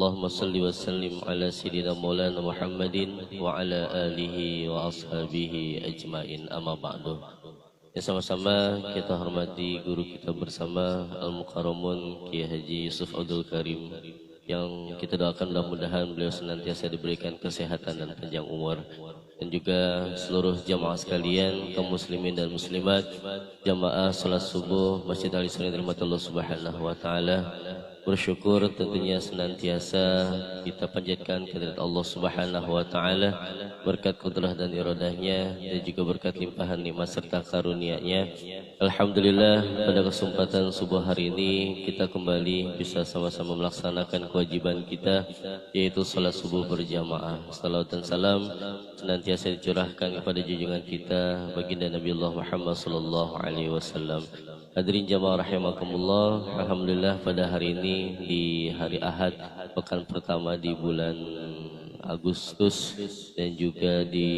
Allahumma salli wa sallim ala sayyidina maulana Muhammadin wa ala alihi wa ashabihi ajmain, amma ba'du. Ya, sama-sama kita hormati guru kita bersama Al-Mukarramun Kiai Haji Yusuf Abdul Karim, yang kita doakan mudah-mudahan beliau senantiasa diberikan kesehatan dan panjang umur. Dan juga seluruh jamaah sekalian, kaum muslimin dan muslimat, jamaah salat subuh Masjid Al-Isra rahmatullah subhanahu wa ta'ala, bersyukur tentunya senantiasa kita panjatkan kehadirat Allah subhanahu wa ta'ala, berkat kudrah dan iradahnya, dan juga berkat limpahan nikmat serta karunia-Nya. Alhamdulillah, pada kesempatan subuh hari ini kita kembali bisa sama-sama melaksanakan kewajiban kita, yaitu salat subuh berjamaah. Salawat dan salam senantiasa dicurahkan kepada junjungan kita baginda Nabiullah Muhammad sallallahu alaihi wasallam. Hadirin jamaah rahimakumullah, alhamdulillah pada hari ini di hari Ahad pekan pertama di bulan Agustus dan juga di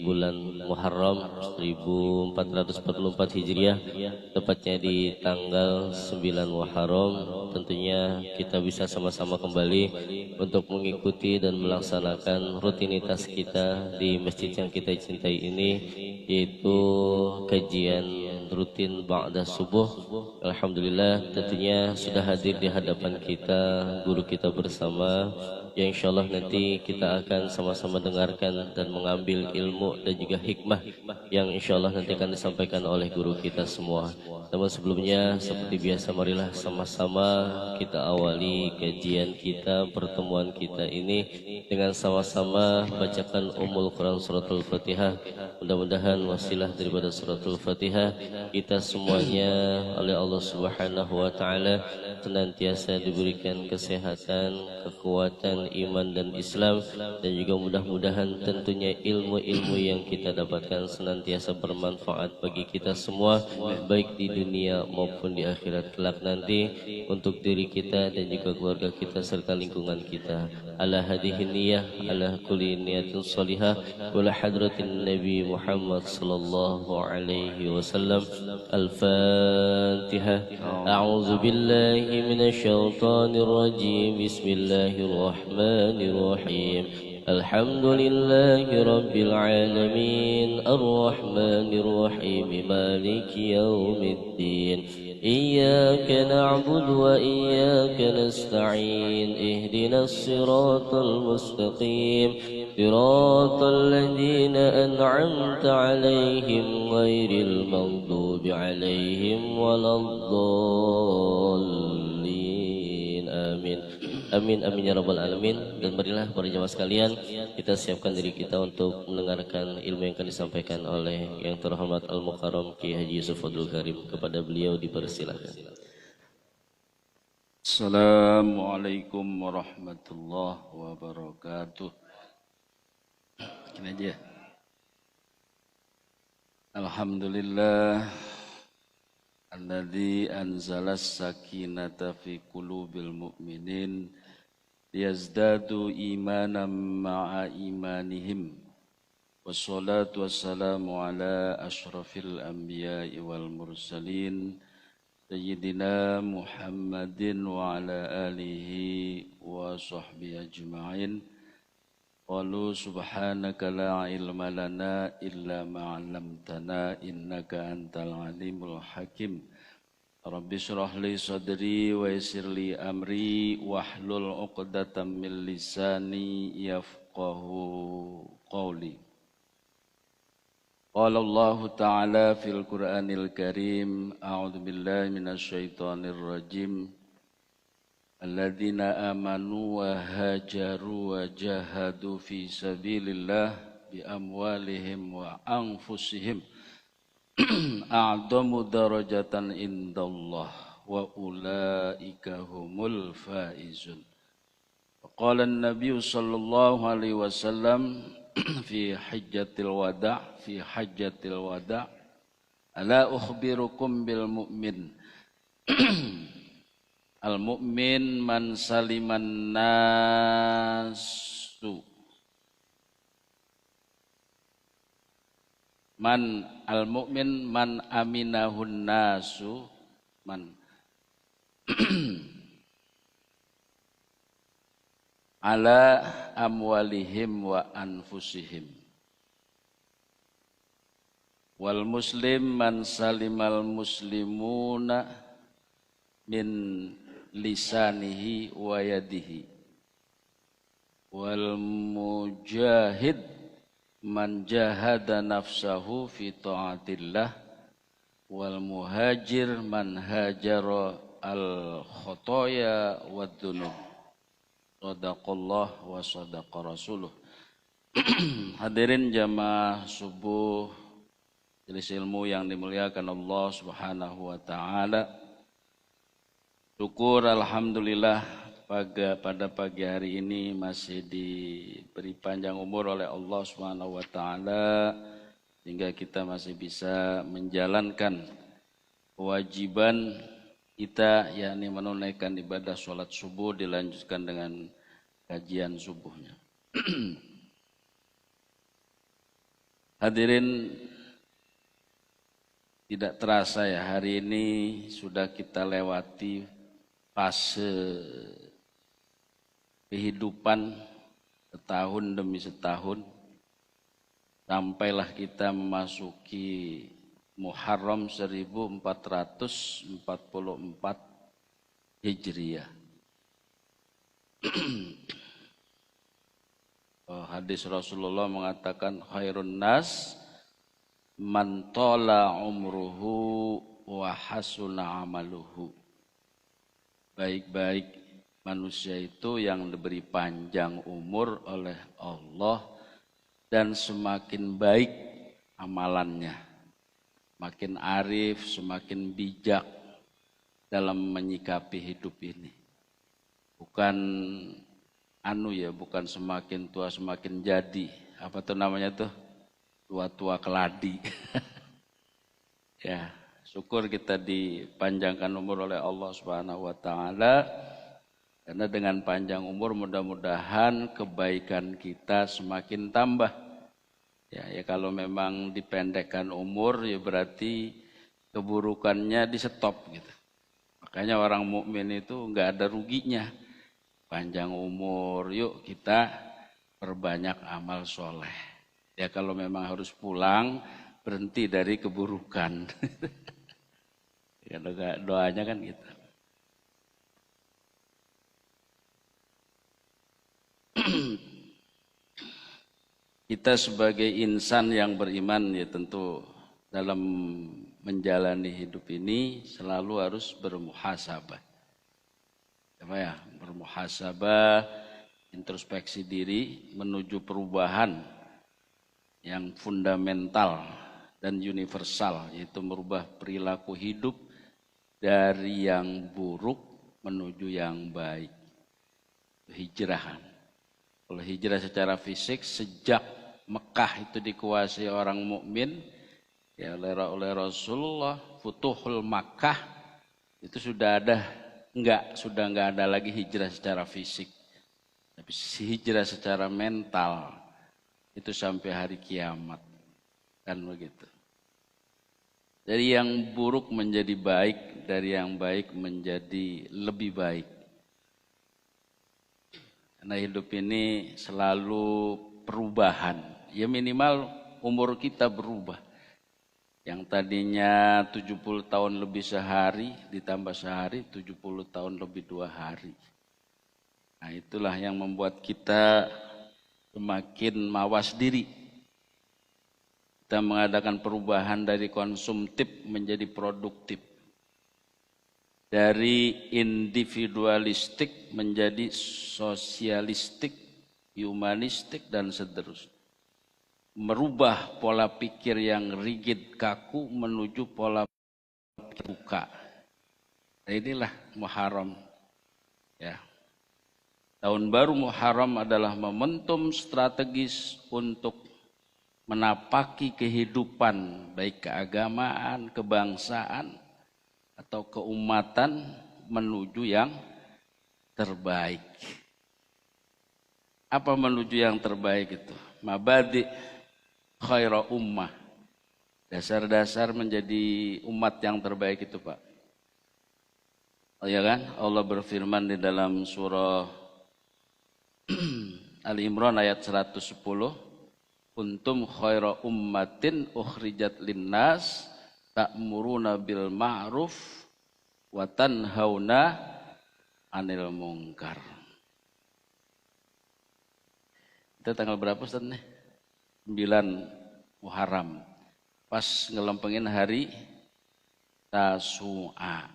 bulan Muharram 1444 Hijriah, tepatnya di tanggal 9 Muharram. Tentunya kita bisa sama-sama kembali untuk mengikuti dan melaksanakan rutinitas kita di masjid yang kita cintai ini, yaitu kajian rutin ba'da subuh. Alhamdulillah, tentunya sudah hadir di hadapan kita guru kita bersama, yang insyaallah nanti kita akan sama-sama dengarkan dan mengambil ilmu dan juga hikmah yang insyaallah nanti akan disampaikan oleh guru kita semua. Namun sebelumnya, seperti biasa, marilah sama-sama kita awali kajian kita, pertemuan kita ini dengan sama-sama bacakan Ummul Quran Suratul Fatihah. Mudah-mudahan wasilah daripada Suratul Fatihah kita semuanya oleh Allah Subhanahu wa taala senantiasa diberikan kesehatan, kekuatan iman dan Islam, dan juga mudah-mudahan tentunya ilmu-ilmu yang kita dapatkan senantiasa bermanfaat bagi kita semua, baik di dunia maupun di akhirat kelak nanti, untuk diri kita dan juga keluarga kita serta lingkungan kita. Ala hadhihi niyah, ala kulli niyatin salihah, wala hadratin Nabi Muhammad sallallahu alaihi wasallam. Al-Fatihah. A'udzu billahi minasy syaithanir rajim. Bismillahirrahmanirrahim. الحمد لله رب العالمين الرحمن الرحيم مالك يوم الدين إياك نعبد وإياك نستعين اهدنا الصراط المستقيم صراط الذين أنعمت عليهم غير المغضوب عليهم ولا الضالين آمين. Amin amin ya rabbal alamin. Dan marilah para jemaah sekalian, kita siapkan diri kita untuk mendengarkan ilmu yang akan disampaikan oleh yang terhormat Al-Mukarram Kiai Haji Yusuf Abdul Karim. Kepada beliau dipersilakan. Assalamualaikum warahmatullahi wabarakatuh. Ini aja. Alhamdulillah alladzi anzalas sakinata fi qulubil mu'minin liyazdadu imanan ma'a imanihim. Wassalatu wassalamu ala ashrafil anbiya'i wal mursalin sayyidina Muhammadin wa ala alihi wa sahbihi ajma'in. Qalu subhanaka la ilma lana illa ma 'allamtana innaka antal alimul hakim. Rabbi shrah li sadri wa yassir li amri wahlul 'uqdatam min lisani yafqahu qawli. Qala Allah ta'ala fil Qur'anil Karim, a'udzu billahi minasy syaithanir rajim. Alladzina amanu wa hajaru wa jahadu fi sabilillah bi amwalihim wa anfusihim a'zamu darajatan indallah wa ulaika humul faizun. Qala an-nabiy sallallahu alaihi wasallam fi hajjatil wada' ala ukhbirukum bil mu'min al-mu'min man saliman nasu man al-mu'min man aminahun nasu man ala amwalihim wa anfusihim. Wal muslim man salimal muslimuna min lisanihi wa yadihi. Wal mujahid man jahada nafsahu fi ta'atillah. Wal muhajir man hajara al khotoya wa dhunub. Sadaqallah wa sadaqa rasuluh. Hadirin jamaah subuh majelis ilmu yang dimuliakan Allah Subhanahu wa taala. Syukur alhamdulillah pada pagi hari ini masih diberi panjang umur oleh Allah Subhanahu wa taala sehingga kita masih bisa menjalankan kewajiban kita, yakni menunaikan ibadah sholat subuh dilanjutkan dengan kajian subuhnya. Hadirin, tidak terasa ya, hari ini sudah kita lewati fase kehidupan setahun demi setahun, sampailah kita memasuki Muharram 1444 Hijriah. Hadis Rasulullah mengatakan khairun nas man tala umruhu wa hasuna amaluhu. Baik-baik manusia itu yang diberi panjang umur oleh Allah dan semakin baik amalannya. Makin arif, semakin bijak dalam menyikapi hidup ini. Bukan bukan semakin tua semakin jadi. Apa tuh namanya tuh? Tua-tua keladi. Ya, syukur kita dipanjangkan umur oleh Allah Subhanahu wa taala. Karena dengan panjang umur mudah-mudahan kebaikan kita semakin tambah. Ya kalau memang dipendekkan umur ya berarti keburukannya di stop gitu. Makanya orang mukmin itu enggak ada ruginya. Panjang umur, yuk kita perbanyak amal soleh. Ya kalau memang harus pulang, berhenti dari keburukan. Ya, doanya kan gitu. Kita sebagai insan yang beriman ya tentu dalam menjalani hidup ini selalu harus bermuhasabah. Apa ya? Bermuhasabah, introspeksi diri menuju perubahan yang fundamental dan universal, yaitu merubah perilaku hidup dari yang buruk menuju yang baik. Hijrahan. Kalau hijrah secara fisik sejak Mekah itu dikuasai orang mukmin ya oleh Rasulullah, Futuhul Makkah itu sudah nggak ada lagi hijrah secara fisik. Tapi hijrah secara mental itu sampai hari kiamat. Kan begitu. Dari yang buruk menjadi baik, dari yang baik menjadi lebih baik. Karena hidup ini selalu perubahan. Ya minimal umur kita berubah. Yang tadinya 70 tahun lebih sehari, ditambah sehari 70 tahun lebih 2 hari. Nah itulah yang membuat kita semakin mawas diri. Kita mengadakan perubahan dari konsumtif menjadi produktif. Dari individualistik menjadi sosialistik, humanistik dan seterusnya. Merubah pola pikir yang rigid kaku menuju pola pikir buka. Nah, inilah Muharram. Ya. Tahun baru Muharram adalah momentum strategis untuk menapaki kehidupan baik keagamaan, kebangsaan atau keumatan menuju yang terbaik. Apa menuju yang terbaik itu? Mabadi khaira ummah. Dasar-dasar menjadi umat yang terbaik itu, Pak. Oh ya kan? Allah berfirman di dalam surah Ali Imran ayat 110. Kuntum khaira ummatin ukhrijat linnas ta'muruna bil ma'ruf wa tanhauna 'anil munkar. Itu tanggal berapa Ustaz nih? 9 Muharram. Pas ngelempengin hari Tasu'a.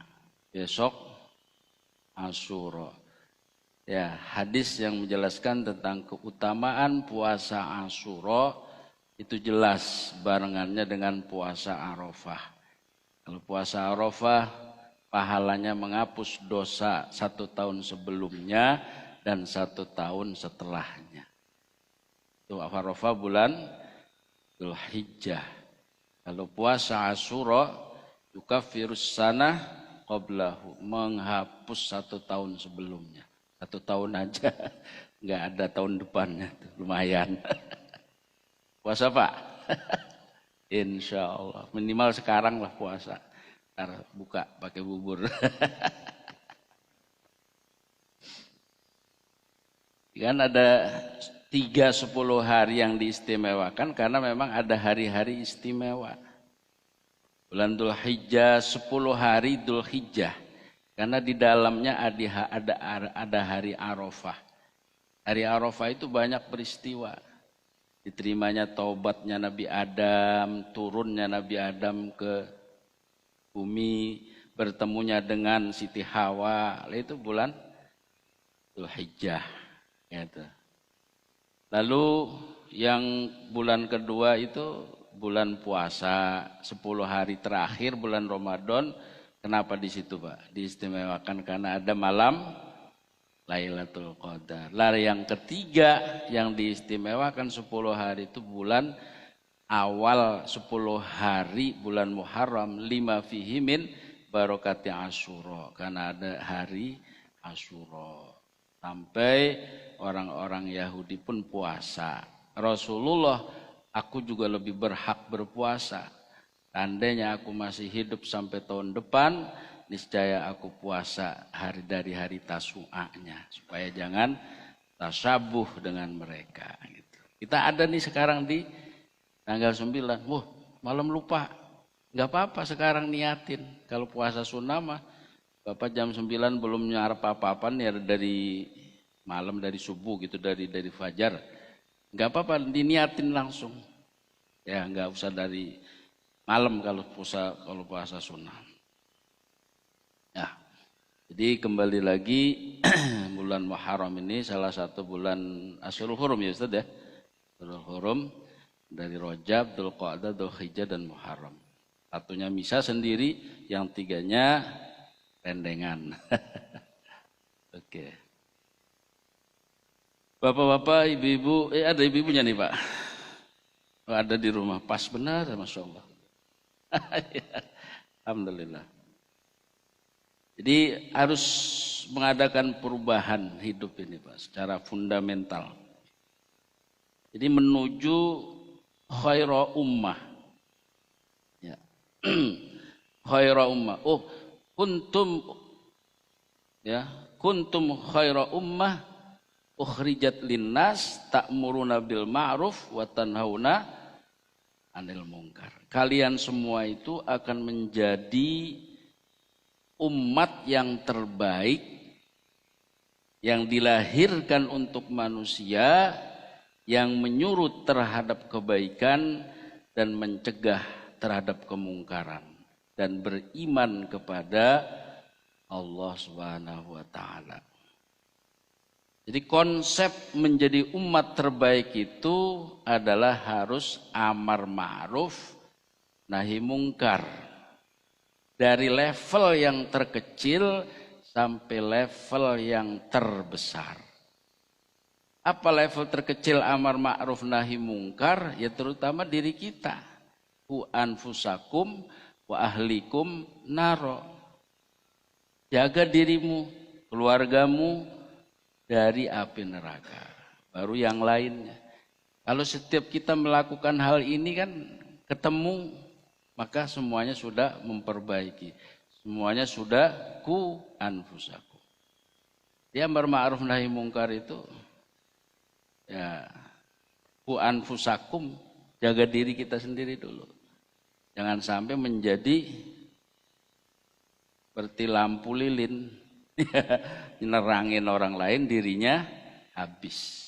Besok Asyura. Ya, hadis yang menjelaskan tentang keutamaan puasa Asyura itu jelas barengannya dengan puasa Arafah. Kalau puasa Arafah pahalanya menghapus dosa 1 tahun sebelumnya dan 1 tahun setelahnya. Itu Arafah bulan Dzulhijjah. Kalau puasa Asyura yukaffirus sanah qablahu, menghapus 1 tahun sebelumnya. 1 tahun aja, nggak ada tahun depannya, lumayan. Puasa Pak? Insya Allah, minimal sekarang lah puasa. Ntar buka pakai bubur. Kan ada 3-10 hari yang diistimewakan karena memang ada hari-hari istimewa. Bulan Dzulhijjah 10 hari Dzulhijjah. Karena di dalamnya ada hari Arafah. Hari Arafah itu banyak peristiwa. Diterimanya taubatnya Nabi Adam, turunnya Nabi Adam ke bumi, bertemunya dengan Siti Hawa. Itu bulan Dzulhijjah. Gitu. Lalu yang bulan kedua itu bulan puasa, 10 hari terakhir bulan Ramadan. Kenapa di situ Pak? Diistimewakan karena ada malam Lailatul Qadar. Lalu yang ketiga yang diistimewakan 10 hari itu bulan awal 10 hari bulan Muharram, 5 fihi min barokati Asyura. Karena ada hari Asyura. Sampai orang-orang Yahudi pun puasa. Rasulullah, aku juga lebih berhak berpuasa. Andainya aku masih hidup sampai tahun depan, niscaya aku puasa dari hari Tasu'anya. Supaya jangan tasabuh dengan mereka. Gitu. Kita ada nih sekarang di tanggal 9. Wah, malam lupa. Gak apa-apa sekarang niatin. Kalau puasa sunnah mah, Bapak jam 9 belum nyarap apa-apa nih dari malam, dari subuh gitu, dari fajar. Gak apa-apa, diniatin langsung. Ya, gak usah dari malam kalau puasa sunnah. Ya, jadi kembali lagi bulan Muharram ini salah satu bulan Ashurul Hurum ya Ustaz ya. Ashurul Hurum dari Rajab, Dzulqa'dah, Dzulhijjah dan Muharram. Satunya misa sendiri, yang 3-nya rendengan. Oke. Bapak-bapak, ibu-ibu, ada ibu-ibunya nih Pak. Ada di rumah, pas benar, Masya Allah. Alhamdulillah. Jadi harus mengadakan perubahan hidup ini Pak, secara fundamental. Jadi menuju khaira ummah. Ya. Khaira ummah. Oh, kuntum khaira ummah ukhrijat linnas ta'muruna bil ma'ruf wa tanhauna 'anil munkar. Kalian semua itu akan menjadi umat yang terbaik yang dilahirkan untuk manusia, yang menyuruh terhadap kebaikan dan mencegah terhadap kemungkaran dan beriman kepada Allah Subhanahu wa taala. Jadi konsep menjadi umat terbaik itu adalah harus amar ma'ruf, nahi mungkar. Dari level yang terkecil sampai level yang terbesar. Apa level terkecil amar ma'ruf nahi mungkar? Ya terutama diri kita. Ku anfusakum wa ahlikum naro. Jaga dirimu, keluargamu dari api neraka. Baru yang lainnya. Kalau setiap kita melakukan hal ini kan ketemu, maka semuanya sudah memperbaiki. Semuanya sudah ku anfusakum. Dia amar ma'ruf nahi mungkar itu Ya, ku anfusakum, jaga diri kita sendiri dulu. Jangan sampai menjadi seperti lampu lilin, nerangin orang lain, dirinya habis.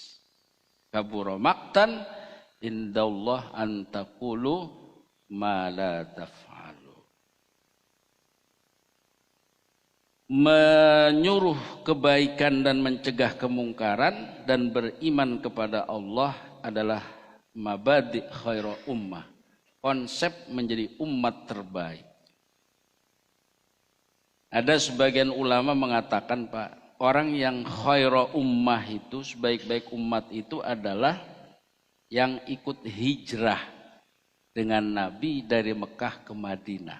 Kabura maqtan indallah an taqulu ma la taf'alu. Menyuruh kebaikan dan mencegah kemungkaran dan beriman kepada Allah adalah mabadi khairu ummah, konsep menjadi umat terbaik. Ada sebagian ulama mengatakan, Pak, orang yang khairu ummah itu, sebaik-baik umat itu adalah yang ikut hijrah dengan Nabi dari Mekah ke Madinah.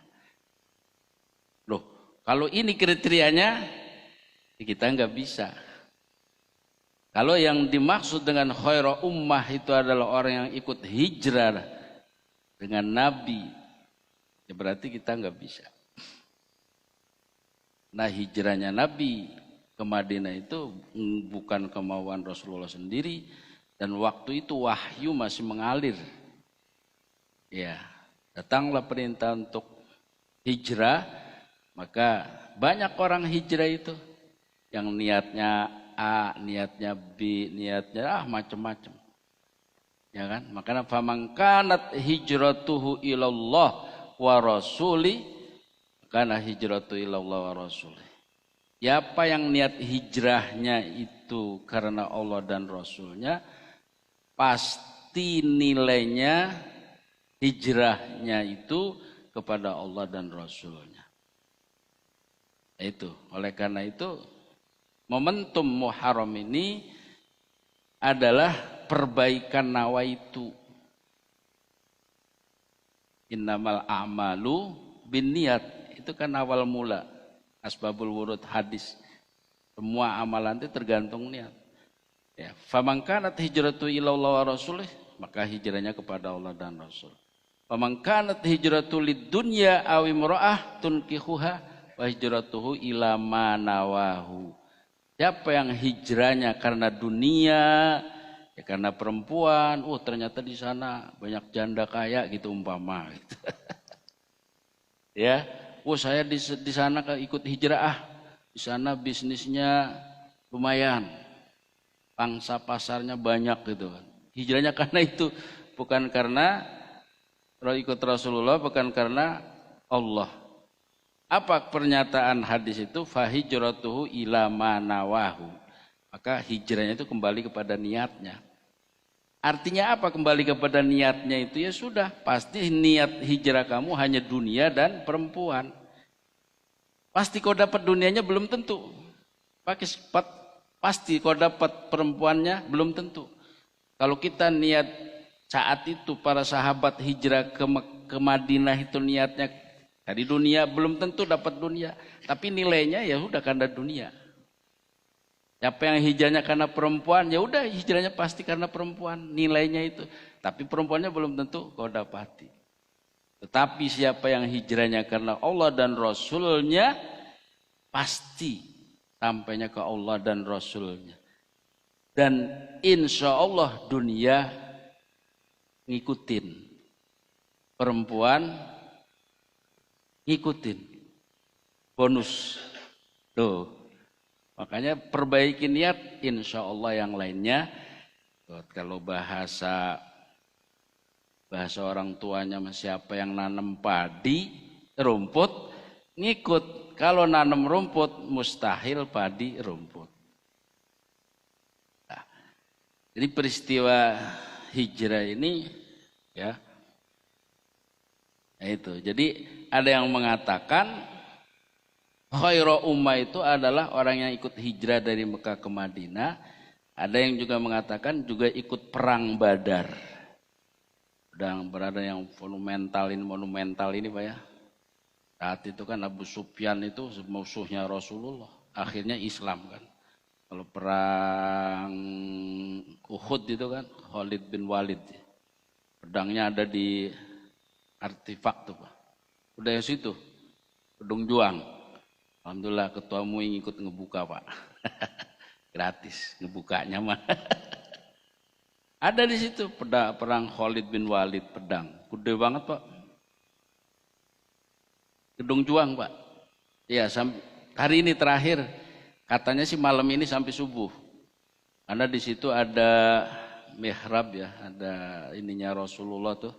Loh, kalau ini kriterianya, kita nggak bisa. Kalau yang dimaksud dengan khairu ummah itu adalah orang yang ikut hijrah dengan Nabi, ya berarti kita nggak bisa. Nah, hijrahnya Nabi ke Madinah itu bukan kemauan Rasulullah sendiri, dan waktu itu wahyu masih mengalir. Ya, datanglah perintah untuk hijrah, maka banyak orang hijrah itu yang niatnya A, niatnya B, niatnya macam-macam. Ya kan? Makanya faman kanat hijratuhu ilallah wa rasuli, kana hijratu ilallah wa rasuli. Siapa yang niat hijrahnya itu karena Allah dan Rasulnya, pasti nilainya hijrahnya itu kepada Allah dan Rasulnya. Itu, oleh karena itu momentum Muharram ini adalah perbaikan nawaitu. Innamal a'malu binniyat, itu kan awal mula asbabul wurud hadis. Semua amalan itu tergantung niat. Ya, faman kanat hijratu ilallah wa rasulih, maka hijrahnya kepada Allah dan Rasul. Faman kanat hijratu lidunya aw imra'ah tunkihuha wa hijratuhu ila ma nawahu. Siapa yang hijrahnya karena dunia, ya karena perempuan, ternyata di sana banyak janda kaya gitu umpama gitu. Ya, saya di sana ikut hijrah, di sana bisnisnya lumayan, pangsa pasarnya banyak gitu kan. Hijrahnya karena itu, bukan karena ikut Rasulullah, bukan karena Allah. Apa pernyataan hadis itu? Fahijratuhu ila ma nawahu. Maka hijrahnya itu kembali kepada niatnya. Artinya apa kembali kepada niatnya itu? Ya sudah, pasti niat hijrah kamu hanya dunia dan perempuan. Pasti kau dapat dunianya belum tentu. Pasti kau dapat perempuannya belum tentu. Kalau kita niat saat itu para sahabat hijrah ke Madinah itu niatnya dari dunia, belum tentu dapat dunia, tapi nilainya ya udah karena dunia. Siapa yang hijrahnya karena perempuan, ya udah hijrahnya pasti karena perempuan, nilainya itu. Tapi perempuannya belum tentu kau dapati. Tetapi siapa yang hijrahnya karena Allah dan Rasulnya, pasti sampainya ke Allah dan Rasulnya. Dan insya Allah dunia ngikutin, perempuan ngikutin, bonus. Tuh, makanya perbaiki niat, insya Allah yang lainnya. Kalau bahasa orang tuanya, siapa yang nanam padi, rumput, ngikut. Kalau nanam rumput, mustahil padi rumput. Nah, jadi peristiwa hijrah ini, ya, itu. Jadi ada yang mengatakan khairu ummah itu adalah orang yang ikut hijrah dari Mekah ke Madinah. Ada yang juga mengatakan juga ikut perang Badar. Dan berada yang monumental ini Pak ya. Saat itu kan Abu Sufyan itu musuhnya Rasulullah. Akhirnya Islam kan. Kalau perang Uhud itu kan Khalid bin Walid. Pedangnya ada di artefak tuh Pak. Udah yang situ, Gedung Juang. Alhamdulillah ketua MUI ikut ngebuka Pak. Gratis ngebukanya mah. Ada di situ perang Khalid bin Walid, pedang. Gede banget Pak. Gedung Juang Pak. Ya, hari ini terakhir. Katanya sih malam ini sampai subuh. Karena di situ ada mihrab ya, ada ininya Rasulullah tuh.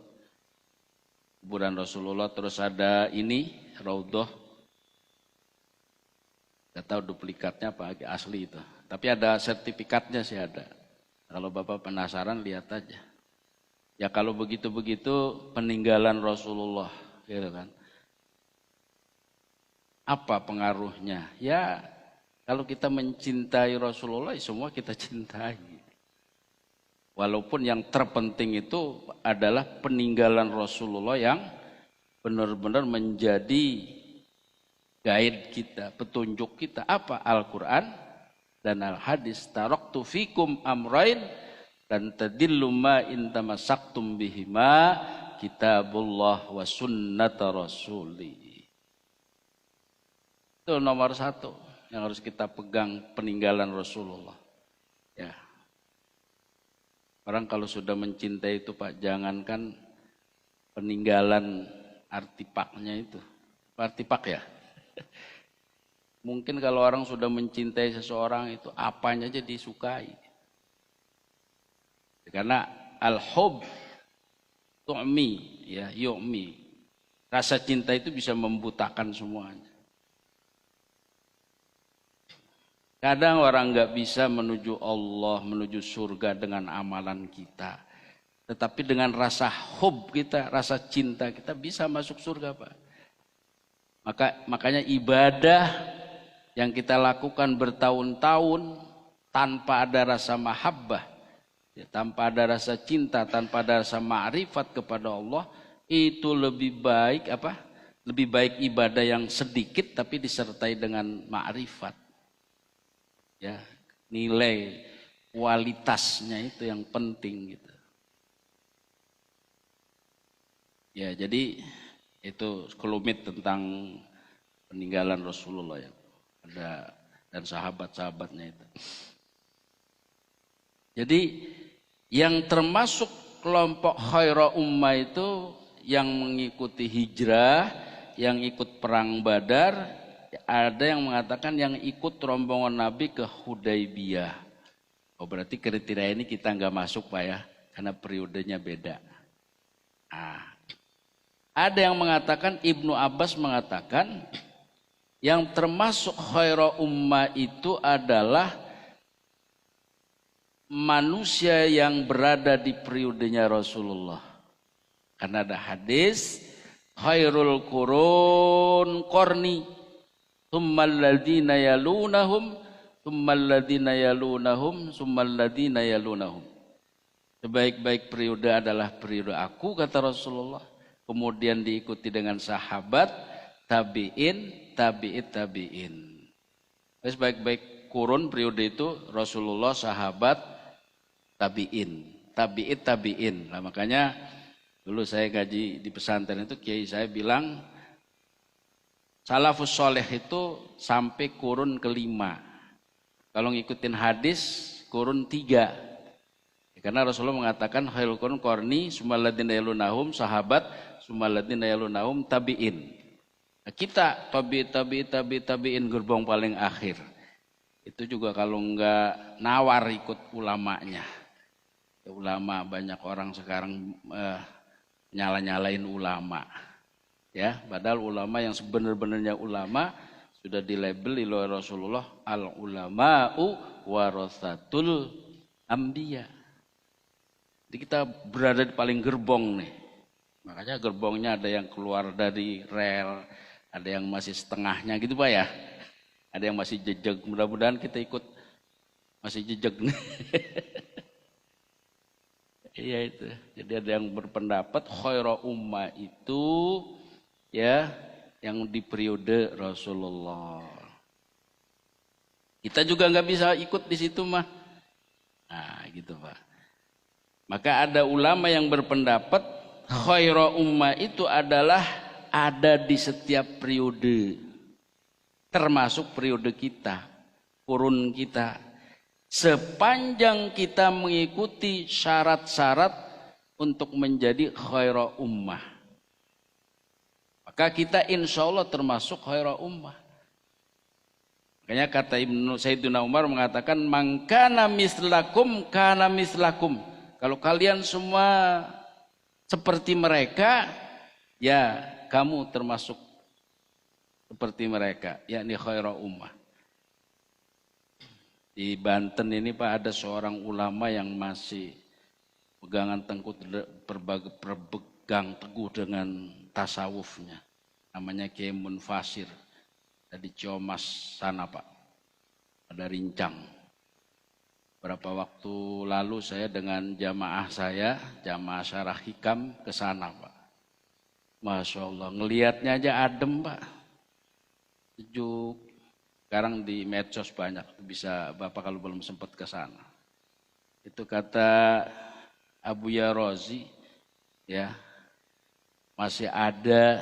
Kuburan Rasulullah, terus ada ini, Raudhah. Gak tahu duplikatnya apa asli itu. Tapi ada sertifikatnya sih ada. Kalau Bapak penasaran lihat aja. Ya kalau begitu-begitu peninggalan Rasulullah, gitu kan. Apa pengaruhnya? Ya kalau kita mencintai Rasulullah, ya semua kita cintai. Walaupun yang terpenting itu adalah peninggalan Rasulullah yang benar-benar menjadi guide kita, petunjuk kita. Apa? Al-Quran dan al-hadis. Taraktu fikum amrain dan tadillu ma in tamassaktum bihima kitabullah wa sunnata rasuli. Itu nomor satu yang harus kita pegang, peninggalan Rasulullah. Ya. Orang kalau sudah mencintai itu Pak, jangankan peninggalan artefaknya itu. Artefak ya? Mungkin kalau orang sudah mencintai seseorang itu apanya aja disukai. Karena al-hub tu'mi, ya, yu'mi. Rasa cinta itu bisa membutakan semuanya. Kadang orang nggak bisa menuju Allah, menuju surga dengan amalan kita. Tetapi dengan rasa hub kita, rasa cinta kita bisa masuk surga Pak. Makanya ibadah yang kita lakukan bertahun-tahun tanpa ada rasa mahabbah, ya, tanpa ada rasa cinta, tanpa ada rasa ma'rifat kepada Allah, itu lebih baik apa? Lebih baik ibadah yang sedikit tapi disertai dengan ma'rifat. Ya, nilai kualitasnya itu yang penting gitu. Ya, jadi itu kelumit tentang peninggalan Rasulullah ya. Ada dan sahabat-sahabatnya itu. Jadi yang termasuk kelompok khaira ummah itu yang mengikuti hijrah, yang ikut perang Badar, ada yang mengatakan yang ikut rombongan Nabi ke Hudaybiyah. Oh berarti kriteria ini kita nggak masuk Pak ya, karena periodenya beda. Ada yang mengatakan, Ibnu Abbas mengatakan, yang termasuk khaira ummah itu adalah manusia yang berada di periodenya Rasulullah. Karena ada hadis, khairul qurun qarni, tsummal ladzina yalunahum, tsummal ladzina yalunahum, tsummal ladzina yalunahum. Sebaik-baik periode adalah periode aku, kata Rasulullah. Kemudian diikuti dengan sahabat, tabi'in, tabi'in. Sebaik-baik kurun periode itu Rasulullah, sahabat, tabi'in. Tabi'in. Nah makanya dulu saya ngaji di pesantren itu kiai saya bilang salafus soleh itu sampai kurun kelima. Kalau ngikutin hadis kurun 3. Karena Rasulullah mengatakan khairul qurun qarni, tsummal ladzina yalunahum, sahabat, tsummal ladzina yalunahum, tabi'in. Nah, kita tabi'in gerbong paling akhir. Itu juga kalau enggak nawar ikut ulamanya. Ya, ulama banyak orang sekarang nyala-nyalain ulama. Ya, padahal ulama yang sebenar-benarnya ulama sudah dilabel oleh Rasulullah al-ulama'u warasatul anbiya. Jadi kita berada di paling gerbong nih. Makanya gerbongnya ada yang keluar dari rel, ada yang masih setengahnya gitu Pak ya. Ada yang masih jejak, mudah-mudahan kita ikut masih jejak nih. Iya itu. Jadi ada yang berpendapat khaira ummah itu ya yang di periode Rasulullah. Kita juga nggak bisa ikut di situ mah. Nah gitu Pak. Maka ada ulama yang berpendapat khaira ummah itu adalah ada di setiap periode. Termasuk periode kita, kurun kita. sepanjang kita mengikuti syarat-syarat untuk menjadi khaira ummah, maka kita insya Allah termasuk khaira ummah. Makanya kata Sayyidina Umar mengatakan, mangkana mislakum kana mislakum. Kalau kalian semua seperti mereka, ya kamu termasuk seperti mereka, yakni khaira ummah. Di Banten ini Pak, ada seorang ulama yang masih berpegang teguh dengan tasawufnya. Namanya Kiai Munfasir. Dari Ciomas sana Pak. Ada Rincang. Berapa waktu lalu saya dengan jamaah saya, jamaah Syarah Hikam ke sana Pak. Masya Allah, ngelihatnya aja adem Pak. Sejuk. Sekarang di medsos banyak, bisa Bapak kalau belum sempat ke sana. Itu kata Abu Yarozi, ya, masih ada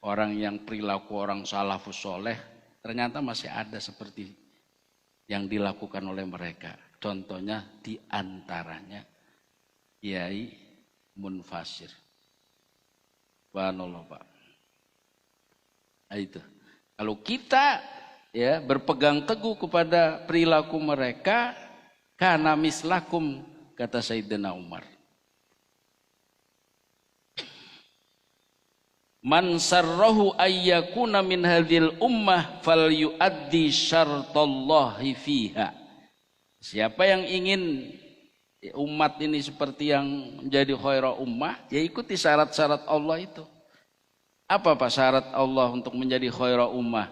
orang yang perilaku orang salafus soleh, ternyata masih ada seperti yang dilakukan oleh mereka. Contohnya diantaranya Kiai Munfasir. Subhanallah Pak. Nah, itu. Kalau kita ya berpegang teguh kepada perilaku mereka, kana mislakum, kata Sayyidina Umar. Man sarrahu ayyakuna min hadhil ummah falyuaddi syartallahi fiha. Siapa yang ingin umat ini seperti yang menjadi khaira ummah, ya ikuti syarat-syarat Allah itu. Apa Pak syarat Allah untuk menjadi khaira ummah?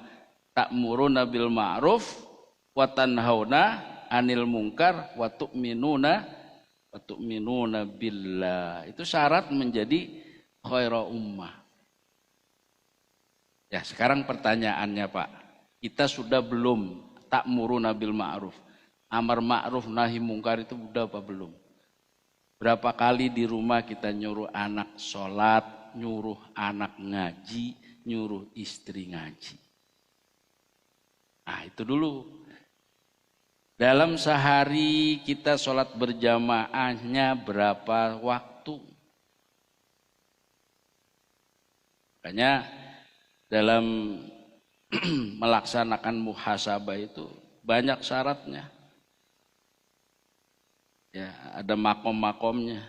Ta'muruna bil ma'ruf wa tanhauna 'anil munkar wa tu'minuna billah. Itu syarat menjadi khaira ummah. Ya, sekarang pertanyaannya Pak, kita sudah belum ta'muruna bil ma'ruf? Amar ma'ruf nahi mungkar itu udah apa belum? Berapa kali di rumah kita nyuruh anak sholat, nyuruh anak ngaji, nyuruh istri ngaji? Nah itu dulu. Dalam sehari kita sholat berjamaahnya berapa waktu? Makanya dalam melaksanakan muhasabah itu banyak syaratnya. Ya, ada makom-makomnya.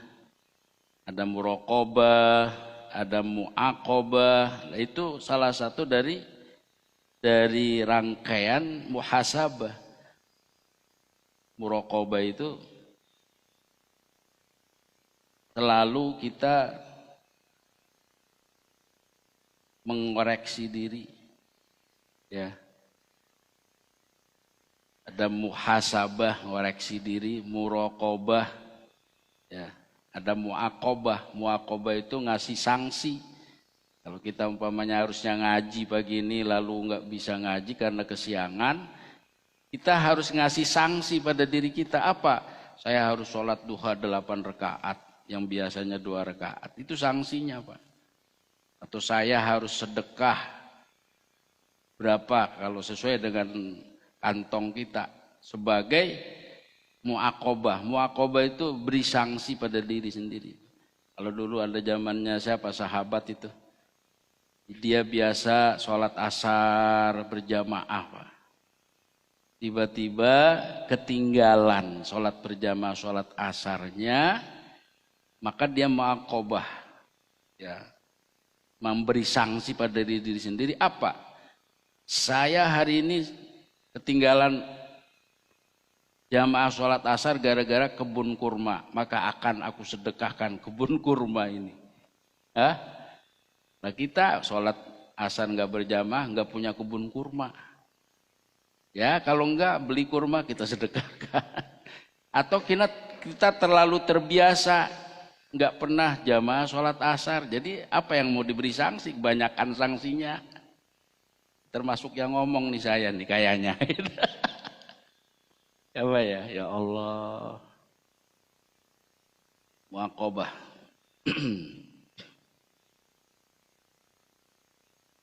Ada muraqabah, ada muaqabah. Itu salah satu dari rangkaian muhasabah. Muraqabah itu selalu kita mengoreksi diri, ya. Ada muhasabah, mengoreksi diri, muraqabah, ya. Ada muaqabah, muaqabah itu ngasih sanksi. Kalau kita umpamanya harusnya ngaji pagi ini lalu nggak bisa ngaji karena kesiangan, kita harus ngasih sanksi pada diri kita. Apa? Saya harus sholat duha 8 rakaat, yang biasanya 2 rakaat. Itu sanksinya Pak. Atau saya harus sedekah berapa kalau sesuai dengan kantong kita sebagai muaqabah. Muaqabah itu beri sanksi pada diri sendiri. Kalau dulu ada zamannya siapa sahabat itu, dia biasa sholat asar berjamaah Pak. Tiba-tiba ketinggalan sholat berjamaah sholat asarnya, maka dia muaqabah, ya, memberi sanksi pada diri sendiri. Apa? Saya hari ini ketinggalan jamaah sholat asar gara-gara kebun kurma, maka akan aku sedekahkan kebun kurma ini. Hah? Nah kita sholat asar nggak berjamaah, nggak punya kebun kurma. Ya kalau nggak beli kurma kita sedekahkan. Atau kita terlalu terbiasa nggak pernah jamaah sholat asar. Jadi apa yang mau diberi sanksi? Kebanyakan sanksinya. Termasuk yang ngomong nih saya nih kayaknya. Apa ya? Ya Allah. Muaqabah.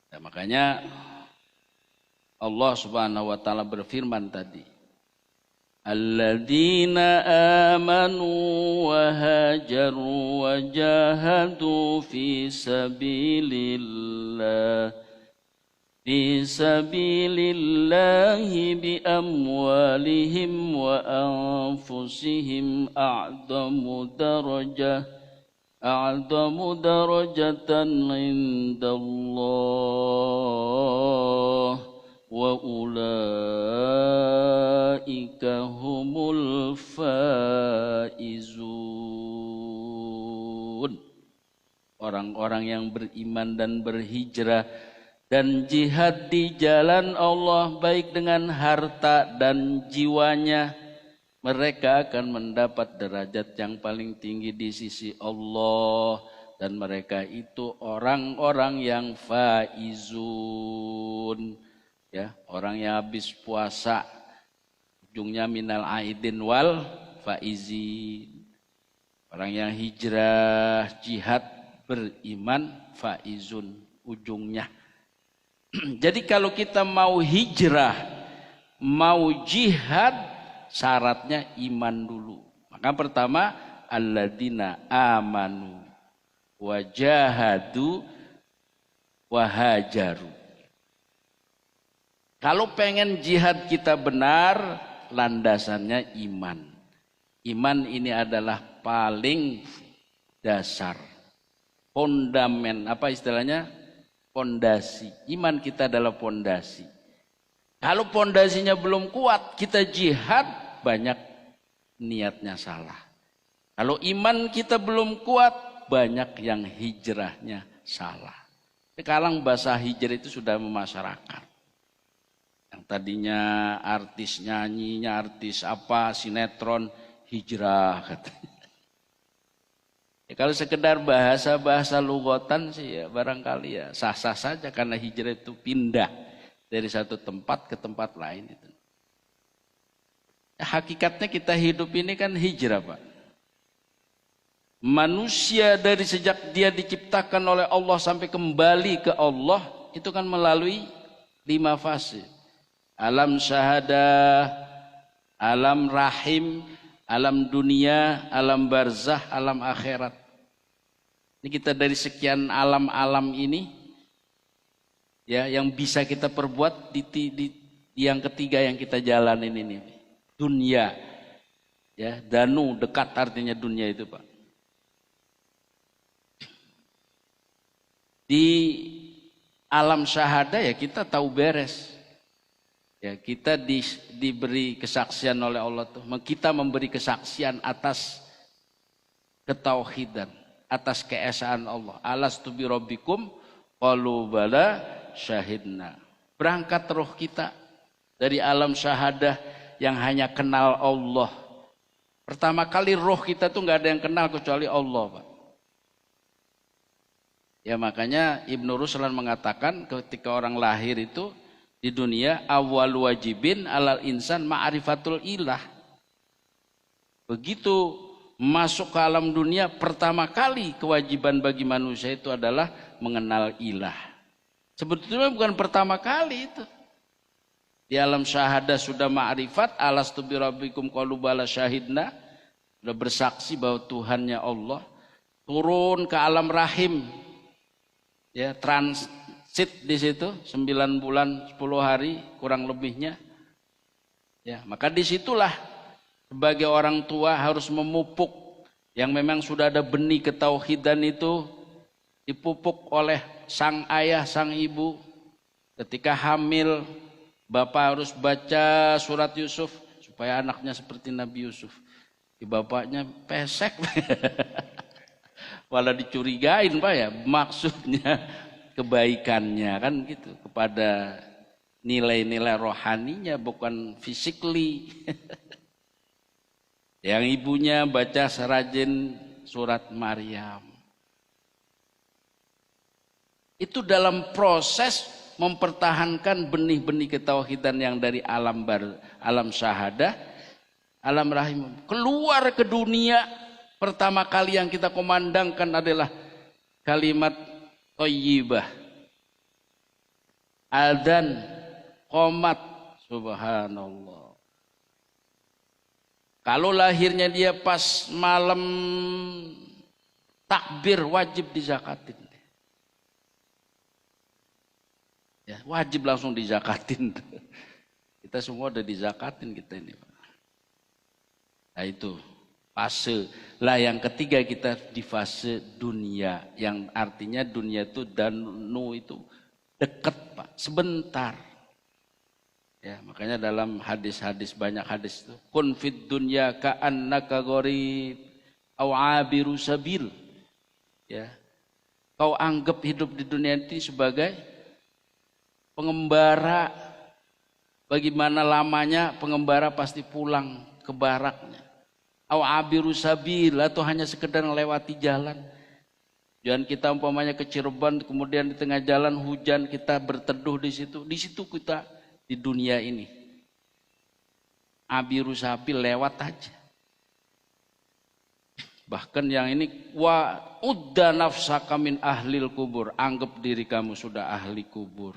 Ya, makanya Allah Subhanahu wa taala berfirman tadi, Alladzina amanu wa hajaru wa jahadu fi sabilillahi bi amwalihim wa anfusihim a'zamu darajatan indallah wa ulaika humul faizun. Orang-orang yang beriman dan berhijrah dan jihad di jalan Allah baik dengan harta dan jiwanya, mereka akan mendapat derajat yang paling tinggi di sisi Allah, dan mereka itu orang-orang yang faizun. Ya, orang yang habis puasa ujungnya minal aidin wal faizin. Orang yang hijrah, jihad, beriman, faizun ujungnya. Jadi kalau kita mau hijrah, mau jihad, syaratnya iman dulu. Maka pertama, alladzina amanu wa jahadu wa hajaru. Kalau pengen jihad kita benar, landasannya iman. Iman ini adalah paling dasar. Fondamen, apa istilahnya? Pondasi. Iman kita adalah pondasi. Kalau pondasinya belum kuat, kita jihad, banyak niatnya salah. Kalau iman kita belum kuat, banyak yang hijrahnya salah. Sekarang bahasa hijrah itu sudah memasyarakat. Yang tadinya artis nyanyinya, artis apa, sinetron, hijrah katanya. Ya, kalau sekedar bahasa-bahasa lugatan sih ya barangkali ya sah-sah saja, karena hijrah itu pindah dari satu tempat ke tempat lain itu. Ya, hakikatnya kita hidup ini kan hijrah, Pak. Manusia dari sejak dia diciptakan oleh Allah sampai kembali ke Allah itu kan melalui 5 fase. Alam syahadah, alam rahim, alam dunia, alam barzah, alam akhirat. Ini kita dari sekian alam-alam ini, ya, yang bisa kita perbuat di yang ketiga yang kita jalanin ini, dunia. Ya, danu dekat artinya dunia itu, Pak. Di alam syahadah ya kita tahu beres. Ya, kita diberi kesaksian oleh Allah tuh. Kita memberi kesaksian atas ketauhidan, atas keesaan Allah. Alastu bi rabbikum qalu bala syahidna. Berangkat roh kita dari alam syahadah yang hanya kenal Allah. Pertama kali roh kita tuh nggak ada yang kenal kecuali Allah, Pak. Ya, makanya Ibnu Ruslan mengatakan ketika orang lahir itu di dunia, awal wajibin alal insan ma'rifatul ilah. Begitu masuk ke alam dunia, pertama kali kewajiban bagi manusia itu adalah mengenal ilah. Sebetulnya bukan pertama kali itu. Di alam syahadah sudah ma'rifat, alastu bi rabbikum qalu bala syahidna. Sudah bersaksi bahwa Tuhannya Allah. Turun ke alam rahim. Ya, transit di situ 9 bulan 10 hari kurang lebihnya. Ya, maka disitulah sebagai orang tua harus memupuk yang memang sudah ada benih ketauhidan itu, dipupuk oleh sang ayah, sang ibu. Ketika hamil, bapak harus baca surat Yusuf supaya anaknya seperti Nabi Yusuf. Di bapaknya pesek. Walau dicurigain, Pak, ya, maksudnya kebaikannya kan gitu, kepada nilai-nilai rohaninya, bukan physically. Yang ibunya baca serajin surat Maryam. Itu dalam proses mempertahankan benih-benih ketauhidan yang dari alam syahadah, alam rahim, keluar ke dunia. Pertama kali yang kita komandangkan adalah kalimat thayyibah. Adzan, qomat, subhanallah. Kalau lahirnya dia pas malam takbir, wajib dizakatin. Ya, wajib langsung dizakatin. Kita semua udah dizakatin kita ini. Nah itu fase. Lah yang ketiga kita di fase dunia. Yang artinya dunia itu danu itu dekat Pak, sebentar. Ya, makanya dalam hadis-hadis, banyak hadis itu, kun fid dunya ka'annaka gharib aw abiru sabil. Ya. Kau anggap hidup di dunia ini sebagai pengembara. Bagaimana lamanya pengembara pasti pulang ke baraknya. Aw abiru sabil, atau hanya sekedar melewati jalan. Jangan kita umpamanya ke Cirebon, kemudian di tengah jalan hujan, kita berteduh di situ. Di situ kita di dunia ini. Abiru sabil, lewat aja. Bahkan yang ini, wa udda nafsaka min ahlil kubur, anggap diri kamu sudah ahli kubur.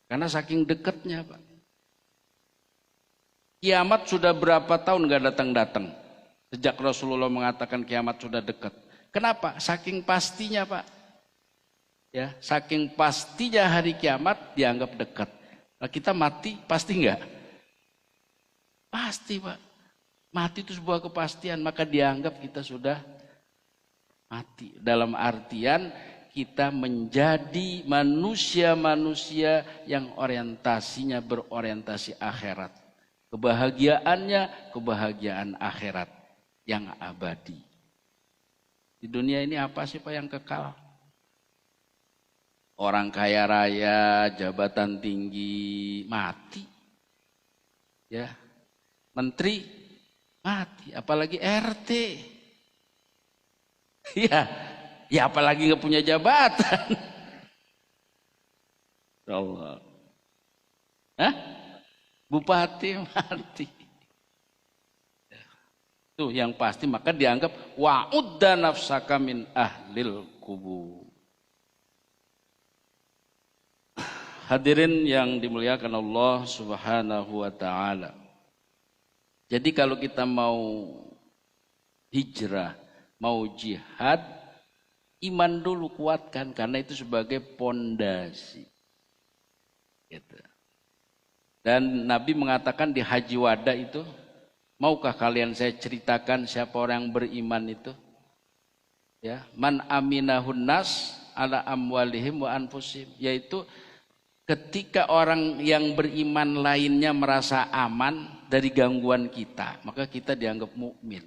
Karena saking dekatnya Pak. Kiamat sudah berapa tahun gak datang-datang. Sejak Rasulullah mengatakan kiamat sudah dekat. Kenapa? Saking pastinya Pak. Ya, saking pastinya hari kiamat dianggap dekat. Nah, kita mati pasti enggak? Pasti Pak. Mati itu sebuah kepastian, maka dianggap kita sudah mati. Dalam artian kita menjadi manusia-manusia yang orientasinya berorientasi akhirat. Kebahagiaannya kebahagiaan akhirat yang abadi. Di dunia ini apa sih Pak yang kekal? Orang kaya raya, jabatan tinggi, mati. Ya. Menteri mati, apalagi RT. Ya apalagi nggak punya jabatan. Allah. Hah? Bupati mati. Itu yang pasti, maka dianggap wa'udda nafsaka min ahlil kubur. Hadirin yang dimuliakan Allah Subhanahu wa taala. Jadi kalau kita mau hijrah, mau jihad, iman dulu kuatkan, karena itu sebagai pondasi. Gitu. Dan Nabi mengatakan di Haji Wada itu, maukah kalian saya ceritakan siapa orang yang beriman itu? Ya, man aminahun nas ala amwalihim wa anfusihim, yaitu ketika orang yang beriman lainnya merasa aman dari gangguan kita, maka kita dianggap mukmin.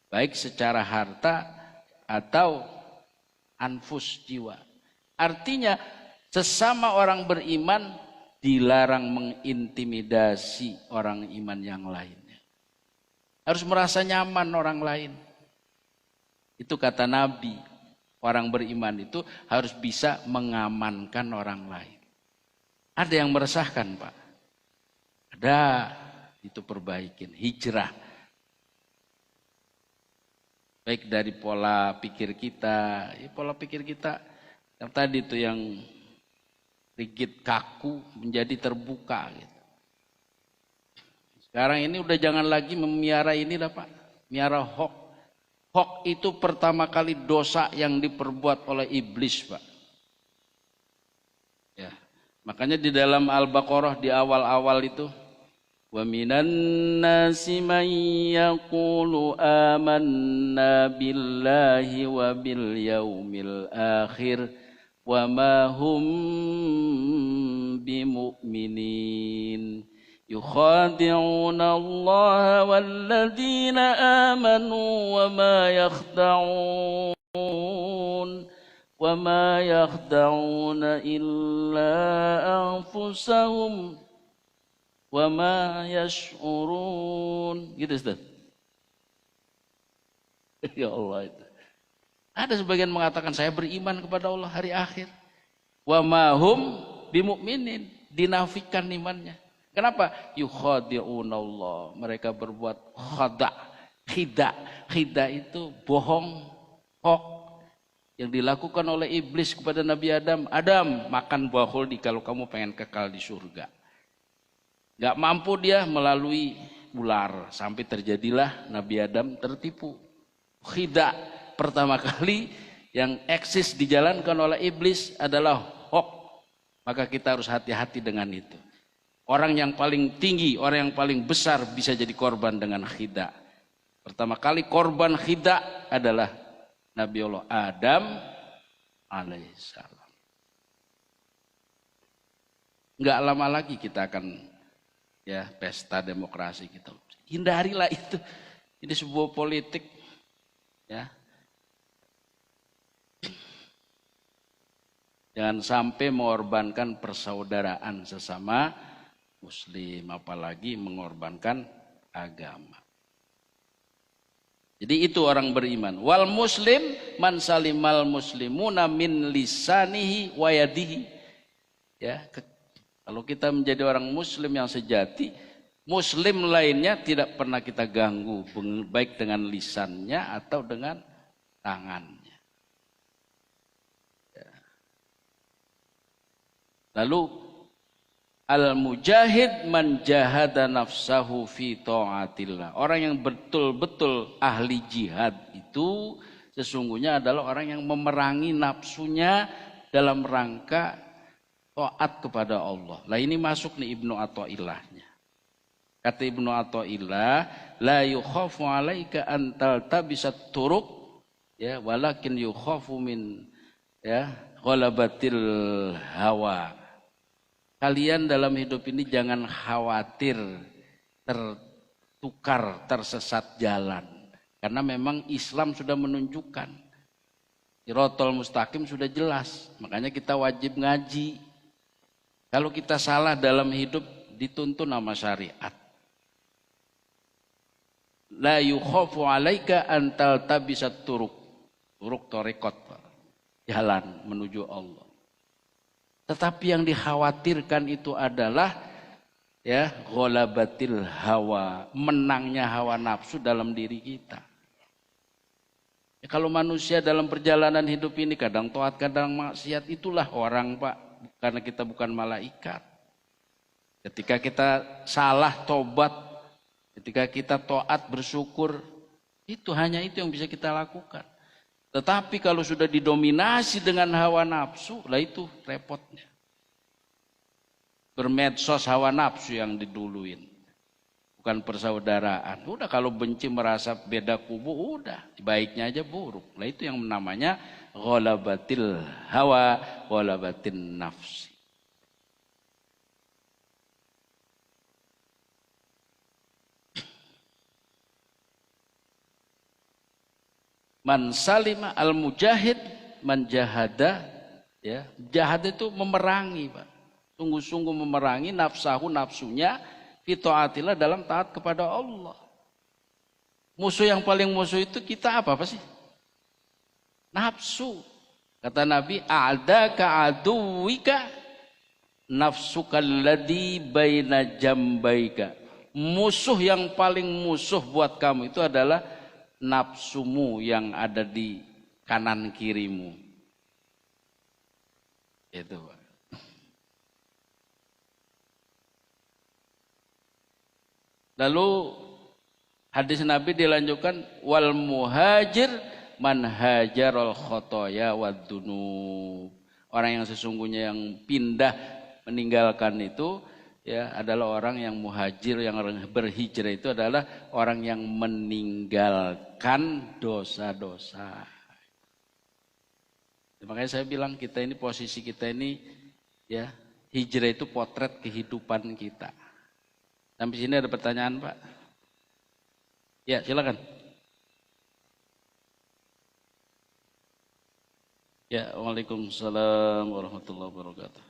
Baik secara harta atau anfus jiwa. Artinya sesama orang beriman dilarang mengintimidasi orang iman yang lainnya. Harus merasa nyaman orang lain. Itu kata Nabi, orang beriman itu harus bisa mengamankan orang lain. Ada yang meresahkan Pak? Ada, itu perbaikin, hijrah. Baik dari pola pikir kita, pola pikir kita yang tadi itu yang rigid, kaku, menjadi terbuka gitu. Sekarang ini udah jangan lagi memiara ini lah Pak, miara hoax. Hoax itu pertama kali dosa yang diperbuat oleh iblis Pak. Ya, makanya di dalam Al-Baqarah di awal-awal itu, wa minan nasi man yaqulu amanna billahi wa bil yaumil akhir wa ma hum bimu'minin yukhadi'una Allah walladzina amanu wa ma yakhda'una illa anfusahum wa ma yash'urun. Gitu Ustaz. Ya Allah itu. Ada sebagian mengatakan saya beriman kepada Allah hari akhir. Wa ma hum bimu'minin, dinafikan imannya. Kenapa? Yukhadi'una Allah. Mereka berbuat khada', khida'. Khida' itu bohong, hoax yang dilakukan oleh iblis kepada Nabi Adam. Adam, makan buah khuldi kalau kamu pengen kekal di surga. Gak mampu dia melalui ular sampai terjadilah Nabi Adam tertipu. Khida pertama kali yang eksis dijalankan oleh iblis adalah hoax. Maka kita harus hati-hati dengan itu. Orang yang paling tinggi, orang yang paling besar bisa jadi korban dengan khida. Pertama kali korban khida adalah Nabi Allah Adam alaihissalam. Enggak lama lagi kita akan ya pesta demokrasi kita. Hindarilah itu. Ini sebuah politik ya. Jangan sampai mengorbankan persaudaraan sesama muslim, apalagi mengorbankan agama. Jadi itu orang beriman. Wal muslim man salimal muslimuna min lisanihi wa yadihi. Ya, kalau kita menjadi orang muslim yang sejati, muslim lainnya tidak pernah kita ganggu, baik dengan lisannya atau dengan tangannya. Lalu al-mujahid man jahada nafsahu fi ta'atillah. Orang yang betul-betul ahli jihad itu sesungguhnya adalah orang yang memerangi nafsunya dalam rangka taat kepada Allah. Lah ini masuk nih Ibnu Athaillahnya. Kata Ibnu Athaillah, la yukhafu 'alaika an taltabisat turuq ya walakin yukhafu min ya ghalabatil hawa. Kalian dalam hidup ini jangan khawatir tertukar, tersesat jalan. Karena memang Islam sudah menunjukkan. Siratal mustaqim sudah jelas. Makanya kita wajib ngaji. Kalau kita salah dalam hidup dituntun sama syariat. La yukhafu alaika antal tabisat turuk. Turuk torikot. Jalan menuju Allah. Tetapi yang dikhawatirkan itu adalah ya ghalabatil hawa, menangnya hawa nafsu dalam diri kita. Ya, kalau manusia dalam perjalanan hidup ini kadang taat, kadang maksiat, itulah orang Pak, karena kita bukan malaikat. Ketika kita salah tobat, ketika kita taat bersyukur, itu hanya itu yang bisa kita lakukan. Tetapi kalau sudah didominasi dengan hawa nafsu, lah itu repotnya. Bermedsos hawa nafsu yang diduluin. Bukan persaudaraan. Udah kalau benci merasa beda kubu, udah. Baiknya aja buruk. Lah itu yang namanya ghalabatil hawa, ghalabatin nafsi. Man salima al-mujahid man jahada ya. Jahad itu memerangi, Pak. Sungguh-sungguh memerangi nafsunya fi taatillah dalam taat kepada Allah. Musuh yang paling musuh itu kita apa sih? Nafsu. Kata Nabi, a'daka aduwika nafsukal ladzi baina jambaika. Musuh yang paling musuh buat kamu itu adalah nafsumu yang ada di kanan kirimu. Itu Pak. Lalu hadis Nabi dilanjutkan wal muhajir man hajarul khotoya wad dunub. Orang yang sesungguhnya yang pindah meninggalkan itu ya adalah orang yang muhajir, yang berhijrah itu adalah orang yang meninggalkan dosa-dosa. Makanya saya bilang kita ini posisi kita ini ya hijrah itu potret kehidupan kita. Sampai sini ada pertanyaan Pak? Ya silakan. Ya waalaikumsalam warahmatullahi wabarakatuh.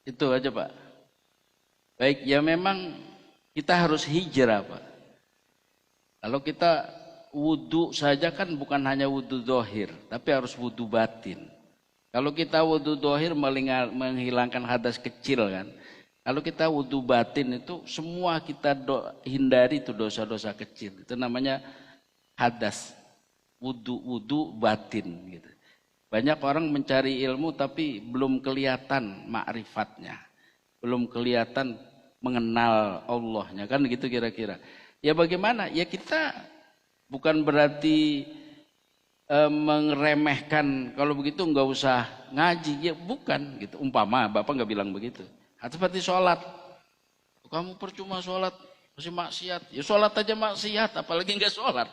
Itu aja Pak. Baik, ya memang kita harus hijrah Pak. Kalau kita wudhu saja kan bukan hanya wudhu dohir, tapi harus wudhu batin. Kalau kita wudhu dohir menghilangkan hadas kecil kan. Kalau kita wudhu batin itu semua kita hindari itu dosa-dosa kecil. Itu namanya hadas. Wudhu batin gitu. Banyak orang mencari ilmu tapi belum kelihatan ma'rifatnya. Belum kelihatan mengenal Allahnya kan gitu kira-kira. Ya bagaimana? Ya kita bukan berarti meremehkan kalau begitu nggak usah ngaji, ya bukan gitu. Umpama Bapak nggak bilang begitu. Atau seperti sholat, kamu percuma sholat masih maksiat, ya sholat aja maksiat, apalagi nggak sholat.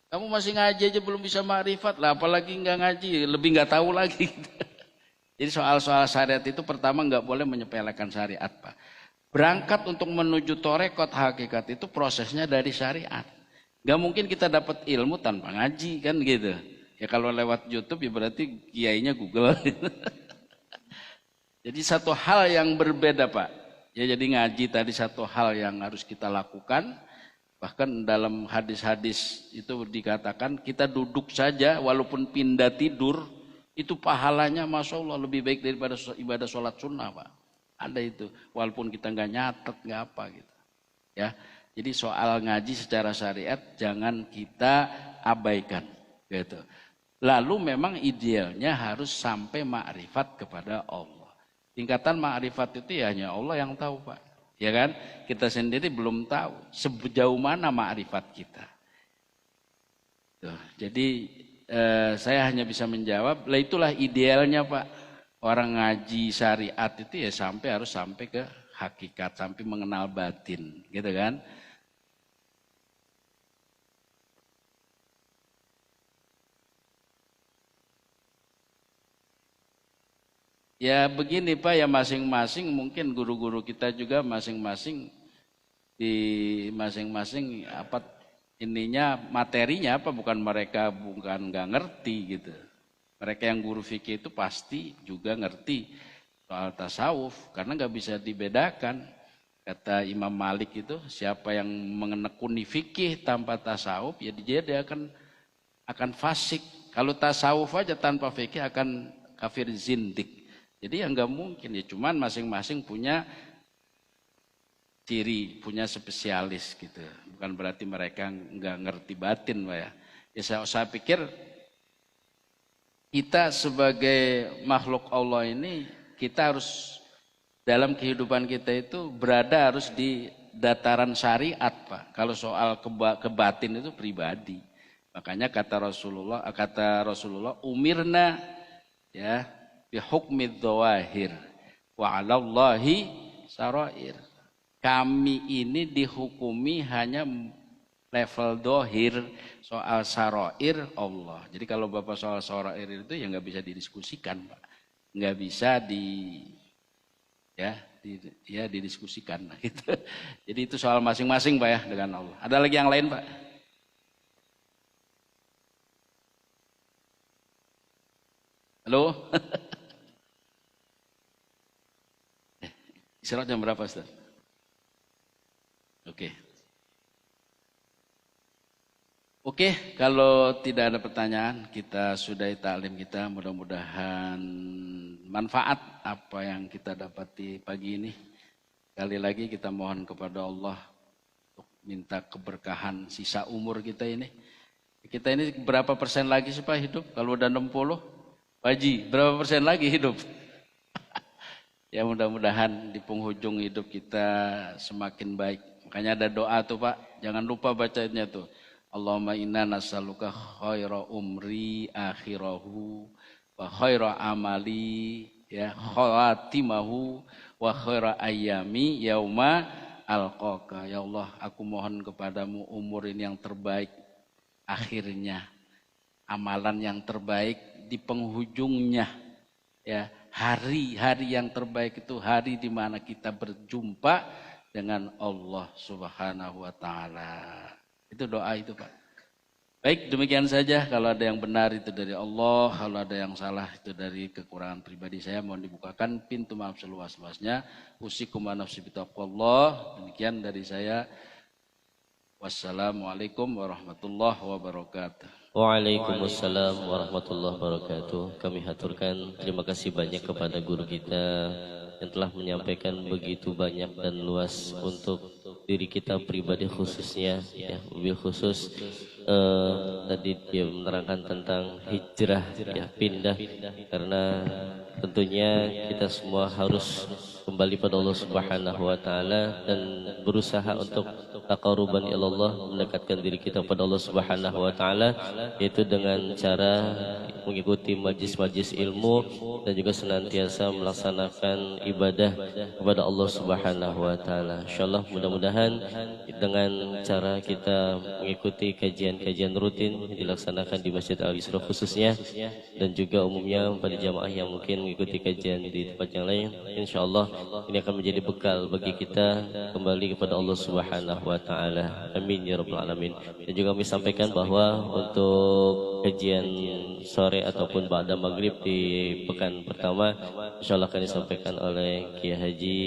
Kamu masih ngaji aja belum bisa ma'rifat lah, apalagi nggak ngaji, lebih nggak tahu lagi. Jadi soal-soal syariat itu pertama nggak boleh menyepelekan syariat Pak. Berangkat untuk menuju torekot hakikat itu prosesnya dari syariat. Gak mungkin kita dapat ilmu tanpa ngaji kan gitu. Ya kalau lewat YouTube ya berarti kiainya Google. Jadi satu hal yang berbeda Pak. Ya jadi ngaji tadi satu hal yang harus kita lakukan. Bahkan dalam hadis-hadis itu dikatakan kita duduk saja walaupun pindah tidur. Itu pahalanya Masya Allah lebih baik daripada ibadah sholat sunnah Pak. Ada itu. Walaupun kita nggak nyatet nggak apa gitu. Ya. Jadi soal ngaji secara syariat jangan kita abaikan gitu. Lalu memang idealnya harus sampai ma'rifat kepada Allah. Tingkatan ma'rifat itu ya hanya Allah yang tahu Pak. Ya kan? Kita sendiri belum tahu sejauh mana ma'rifat kita. Tuh, jadi saya hanya bisa menjawab, lah itulah idealnya Pak. Orang ngaji syariat itu ya harus sampai ke hakikat, sampai mengenal batin gitu kan. Ya begini Pak, ya masing-masing mungkin guru-guru kita juga masing-masing di masing-masing apa ininya materinya apa bukan mereka bukan nggak ngerti gitu. Mereka yang guru fikih itu pasti juga ngerti soal tasawuf karena nggak bisa dibedakan. Kata Imam Malik itu siapa yang menekuni fikih tanpa tasawuf ya dia akan fasik. Kalau tasawuf aja tanpa fikih akan kafir zindik. Jadi ya nggak mungkin ya, cuman masing-masing punya ciri, punya spesialis gitu. Bukan berarti mereka nggak ngerti batin, Pak ya. Ya saya pikir kita sebagai makhluk Allah ini kita harus dalam kehidupan kita itu berada harus di dataran syariat, Pak. Kalau soal kebatin itu pribadi. Makanya kata Rasulullah umirna ya bihukmid dhawahir wa 'alallahi sarair. Kami ini dihukumi hanya level dohir, soal sarair Allah. Jadi kalau Bapak soal sarair itu ya nggak bisa didiskusikan, Pak. Nggak bisa didiskusikan gitu. Jadi itu soal masing-masing Pak ya dengan Allah. Ada lagi yang lain Pak? Halo? Istirahat jam berapa Ustaz? Oke, kalau tidak ada pertanyaan, kita sudahi taklim kita. Mudah-mudahan manfaat apa yang kita dapati pagi ini. Sekali lagi kita mohon kepada Allah untuk minta keberkahan sisa umur kita ini. Kita ini berapa persen lagi sih Pak hidup? Kalau udah 60? Pak Haji, berapa persen lagi hidup? Ya mudah-mudahan di penghujung hidup kita semakin baik. Makanya ada doa tuh Pak, jangan lupa bacanya tuh. Allahumma inna nas'aluka khaira umri akhirahu wa khaira amali ya khawatimahu wa khaira ayami yauma alqaka. Ya Allah, aku mohon kepadamu umur ini yang terbaik akhirnya, amalan yang terbaik di penghujungnya ya. Hari-hari yang terbaik itu hari di mana kita berjumpa dengan Allah Subhanahu wa taala. Itu doa itu Pak. Baik, demikian saja. Kalau ada yang benar itu dari Allah, kalau ada yang salah itu dari kekurangan pribadi saya. Mohon dibukakan pintu maaf seluas-luasnya. Usikum wa nafsi bitaqwallah. Demikian dari saya. Wassalamualaikum warahmatullahi wabarakatuh. Waalaikumsalam warahmatullahi wabarakatuh. Kami haturkan terima kasih banyak kepada guru kita yang telah menyampaikan begitu banyak dan luas untuk diri kita pribadi khususnya, ya, mobil khusus tadi dia menerangkan tentang hijrah, ya, pindah, karena tentunya kita semua harus kembali pada Allah Subhanahu wa taala dan berusaha untuk taqarruban ilallah, mendekatkan diri kita pada Allah Subhanahu wa taala, yaitu dengan cara mengikuti majlis-majlis ilmu dan juga senantiasa melaksanakan ibadah kepada Allah Subhanahu wa taala. Insyaallah mudah-mudahan dengan cara kita mengikuti kajian-kajian rutin yang dilaksanakan di Masjid Al-Isra khususnya dan juga umumnya pada jamaah yang mungkin mengikuti kajian di tempat yang lain, insyaallah ini akan menjadi bekal bagi kita kembali kepada Allah Subhanahu wa taala. Amin ya rabbal alamin. Dan juga kami sampaikan bahwa untuk kajian sore ataupun ba'da maghrib di pekan pertama insyaallah akan disampaikan oleh Kiai Haji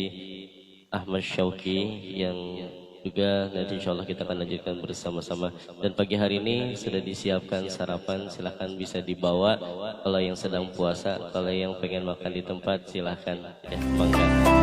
Ahmad Syauqi yang juga nanti insyaallah kita akan lanjutkan bersama-sama. Dan pagi hari ini sudah disiapkan sarapan, silahkan bisa dibawa kalau yang sedang puasa, kalau yang pengen makan di tempat silahkan, ya, mangga.